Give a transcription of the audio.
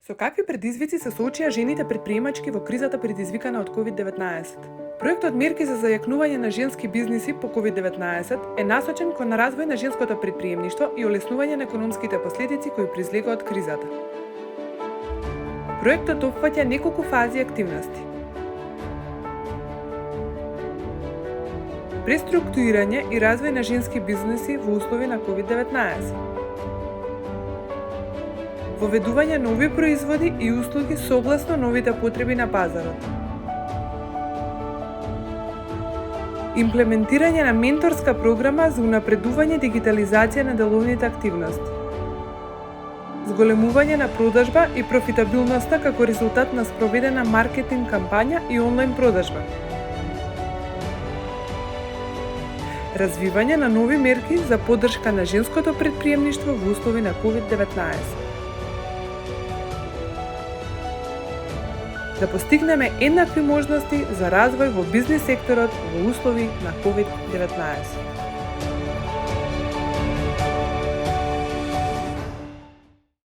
Со какви предизвици се соочија жените предприемачки во кризата предизвикана од COVID-19? Проектот мерки за зајакнување на женски бизниси по COVID-19 е насочен кон развој на женското предприемништво и олеснување на економските последици кои произлегува од кризата. Проектот опфаќа неколку фази активности. Преструктурирање и развој на женски бизниси во услови на COVID-19. Воведување нови производи и услуги согласно новите потреби на пазарот. Имплементирање на менторска програма за унапредување дигитализација на деловните активности. Зголемување на продажба и профитабилноста како резултат на спроведена маркетинг кампања и онлайн продажба. Развивање на нови мерки за поддршка на женското предприемништво во услови на COVID-19. Да постигнеме еднакви можности за развој во бизнис секторот во услови на COVID-19.